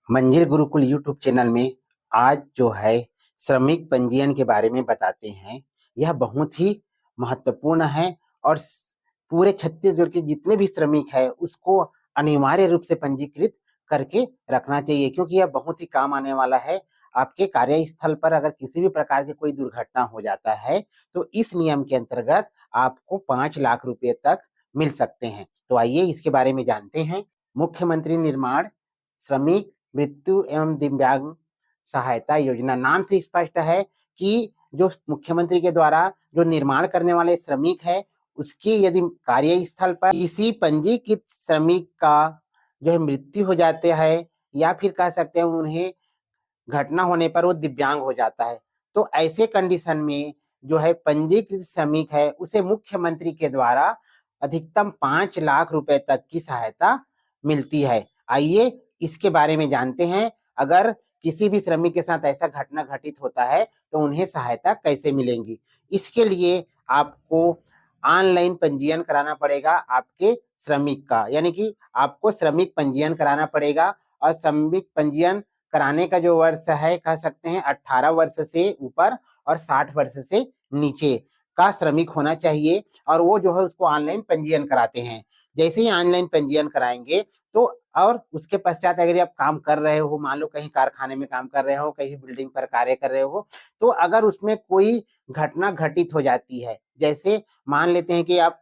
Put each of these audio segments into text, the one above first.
मंजिल Gurukul YouTube channel में आज जो है श्रमिक पंजीयन के बारे में बताते हैं। यह बहुत ही महत्वपूर्ण है और पूरे छत्तीसगढ़ के जितने भी श्रमिक है उसको अनिवार्य रूप से पंजीकृत करके रखना चाहिए, क्योंकि यह बहुत ही काम आने वाला है। आपके कार्यस्थल पर अगर किसी भी प्रकार की कोई दुर्घटना हो जाता है तो इस नियम के अंतर्गत आपको 5 लाख रुपए तक मिल सकते हैं। तो आइए इसके बारे में जानते हैं। मुख्यमंत्री निर्माण श्रमिक मृत्यु एवं दिव्यांग सहायता योजना नाम से स्पष्ट है कि जो मुख्यमंत्री के द्वारा जो निर्माण करने वाले श्रमिक है उसकी यदि कार्यस्थल पर किसी पंजीकृत श्रमिक का जो है मृत्यु हो जाते हैं या फिर कह सकते हैं उन्हें घटना होने पर वो दिव्यांग हो जाता है, तो ऐसे कंडीशन में जो है पंजीकृत श्रमिक है उसे मुख्यमंत्री के द्वारा अधिकतम 5 लाख रुपए तक की सहायता मिलती है। आइए इसके बारे में जानते हैं। अगर किसी भी श्रमिक के साथ ऐसा घटना घटित होता है तो उन्हें सहायता कैसे मिलेंगी। इसके लिए आपको ऑनलाइन पंजीयन कराना पड़ेगा आपके श्रमिक का, यानी कि आपको श्रमिक पंजीयन कराना पड़ेगा। और श्रमिक पंजीयन कराने का जो वर्ष है कह सकते हैं 18 वर्ष से ऊपर और 60 वर्ष से नीचे का श्रमिक होना चाहिए, और वो जो है उसको ऑनलाइन पंजीयन कराते हैं। जैसे ही ऑनलाइन पंजीयन कराएंगे तो और उसके पश्चात अगर आप काम कर रहे हो, मान लो कहीं कारखाने में काम कर रहे हो, कहीं बिल्डिंग पर कार्य कर रहे हो, तो अगर उसमें कोई घटना घटित हो जाती है, जैसे मान लेते हैं कि आप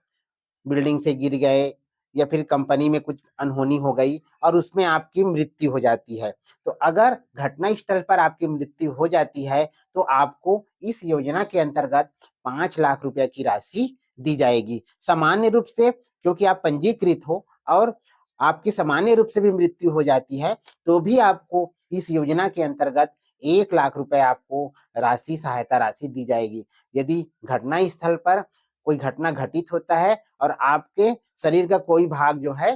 बिल्डिंग से गिर गए या फिर कंपनी में कुछ अनहोनी हो गई और उसमें आपकी मृत्यु हो जाती है, तो अगर घटना स्थल पर आपकी मृत्यु हो जाती है तो आपको इस योजना के अंतर्गत 5 लाख रुपए की राशि दी जाएगी। सामान्य रूप से क्योंकि आप पंजीकृत हो और आपकी सामान्य रूप से भी मृत्यु हो जाती है तो भी आपको इस योजना के अंतर्गत 1 लाख रुपए आपको राशि सहायता राशि दी जाएगी। यदि घटना स्थल पर कोई घटना घटित होता है और आपके शरीर का कोई भाग जो है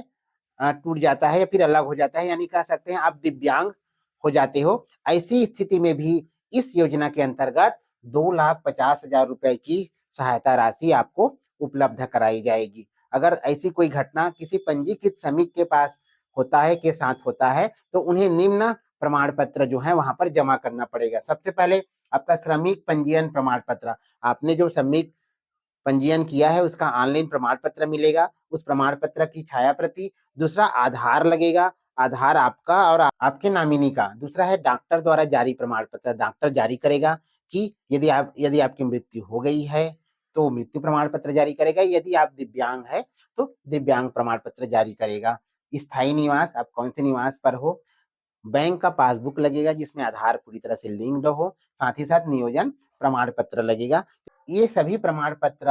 टूट जाता है या फिर अलग हो जाता है, यानी कह सकते हैं आप दिव्यांग हो जाते हो, ऐसी स्थिति में भी इस योजना के अंतर्गत 2,50,000 रुपए की सहायता राशि आपको उपलब्ध कराई जाएगी। अगर ऐसी कोई घटना किसी पंजीकृत श्रमिक के पास होता है के साथ होता है तो उन्हें निम्न प्रमाण पत्र जो है वहां पर जमा करना पड़ेगा। सबसे पहले आपका श्रमिक पंजीयन प्रमाण पत्र, आपने जो श्रमिक पंजीयन किया है उसका ऑनलाइन प्रमाण पत्र मिलेगा, उस प्रमाण पत्र की छाया प्रति। दूसरा आधार लगेगा, आधार आपका और आपके नामिनी का। दूसरा है डॉक्टर द्वारा जारी प्रमाण पत्र, डॉक्टर जारी करेगा कि यदि आपकी मृत्यु हो गई है तो मृत्यु प्रमाण पत्र जारी करेगा, यदि आप दिव्यांग है तो दिव्यांग प्रमाण पत्र जारी करेगा। स्थायी निवास, आप कौन से निवास पर हो। बैंक का पासबुक लगेगा जिसमें आधार पूरी तरह से लिंक्ड हो, साथ ही साथ नियोजन प्रमाण पत्र लगेगा। ये सभी प्रमाण पत्र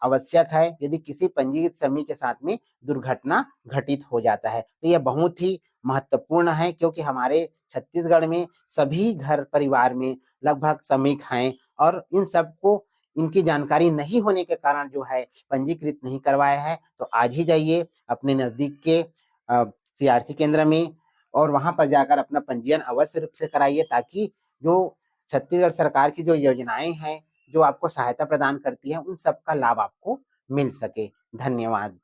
आवश्यक है यदि किसी पंजीकृत श्रमिक के साथ में दुर्घटना घटित हो जाता है। तो यह बहुत ही महत्वपूर्ण है क्योंकि हमारे छत्तीसगढ़ में सभी घर परिवार में लगभग श्रमिक हैं और इन सबको इनकी जानकारी नहीं होने के कारण जो है पंजीकृत नहीं करवाया है। तो आज ही जाइए अपने नजदीक के सीआरसी केंद्र में और वहां पर जाकर अपना पंजीयन अवश्य रूप से कराइए, ताकि जो छत्तीसगढ़ सरकार की जो योजनाएं हैं जो आपको सहायता प्रदान करती है उन सब का लाभ आपको मिल सके। धन्यवाद।